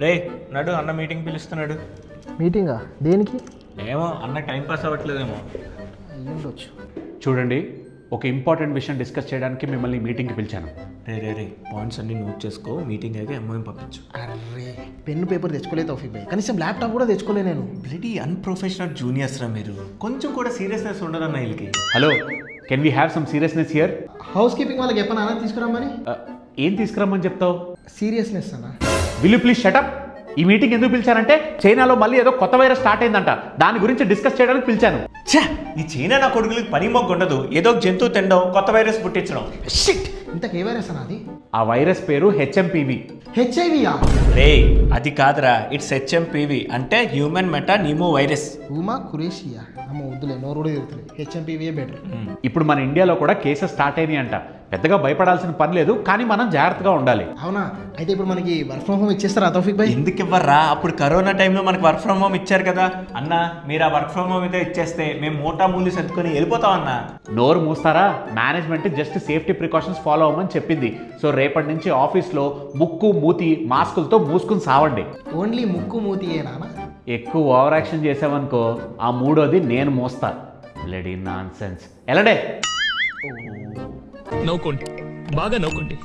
రే నడు అన్న మీటింగ్ పిలుస్తున్నాడు. మీటింగా దేనికి? ఏమో అన్న టైం పాస్ అవ్వట్లేదేమో. అయ్యుండొచ్చు. చూడండి, ఒక ఇంపార్టెంట్ విషయం డిస్కస్ చేయడానికి మిమ్మల్ని మీటింగ్కి పిలిచాను. రే పాయింట్స్ అన్ని నోట్ చేసుకో. మీటింగ్ అయితే ఎంఓఎం పంపించు. అర్రే పెన్ను పేపర్ తెచ్చుకోలేదు తౌఫీక్ భాయ్, కనీసం ల్యాప్టాప్ కూడా తెచ్చుకోలే నేను. బ్లడీ అన్ప్రొఫెషనల్ జూనియర్స్ రా మీరు. కొంచెం కూడా సీరియస్నెస్ ఉండదన్న వీళ్ళకి. Hello, can we have some seriousness here? House keeping వాళ్ళకి చెప్పనా తీసుకురమ్మని? ఏం తీసుకురమ్మని చెప్తావు? సీరియస్నెస్ అన్న. Will you please shut up? ఈ మీటింగ్ ఎందుకు పిలిచానంటే చైనాలో మళ్ళీ ఏదో కొత్త వైరస్ స్టార్ట్ అయిందంట, దాని గురించి డిస్కస్ చేయడానికి పిలిచాను. ఛా, ఈ చైనా నా కొడుకులకి పని మొగ్గు ఉండదు. ఏదో ఒక జంతువు తినడం, కొత్త వైరస్ పుట్టించడం. షిట్, ఇంతకు ఏ వైరస్ అన్న అది? ఆ వైరస్ పేరు హెచ్ఎంపీవి. హెచ్ఐవియా? రే అది కాదురా, ఇట్స్ హెచ్ఎంపీవి అంటే హ్యూమన్ మెటా న్యూమో వైరస్. ఊమా కురేషియా. అమ్మ వద్దులే, నోరు కూడా తిరుగుతుంది. హెచ్ఎంపీవీయే బెటర్. ఇప్పుడు మన ఇండియాలో కూడా కేసెస్ స్టార్ట్ అయినాయి అంట. పెద్దగా భయపడాల్సిన పని లేదు, కానీ మనం జాగ్రత్తగా ఉండాలి. అవునా? అయితే ఇప్పుడు మనకి వర్క్ ఫ్రమ్ హోమ్ ఇచ్చేస్తారా తౌఫీక్ భాయ్? ఎందుకు ఇవ్వర్రా? అప్పుడు కరోనా టైంలో మనకు వర్క్ ఫ్రమ్ హోమ్ ఇచ్చారు కదా అన్న. మీరు ఆ వర్క్ ఫ్రమ్ హోమ్ అయితే ఇచ్చేస్తే మేము మోటా మూలి సర్దుకొని వెళ్ళిపోతాం అన్న. నోరు మూస్తారా? Management just safety precautions follow అవ్వమని చెప్పింది. సో రేపటి నుంచి ఆఫీస్లో ముక్కు మూతి మాస్కులతో మూసుకుని సావండి. ఓన్లీ ముక్కు మూతియేనా? ఎక్కువ ఓవర్ యాక్షన్ చేసావనుకో ఆ మూడోది నేను మోస్తా. Bloody nonsense. ఎలాడే నవ్వుకోండి, బాగా నవ్వుకోండి.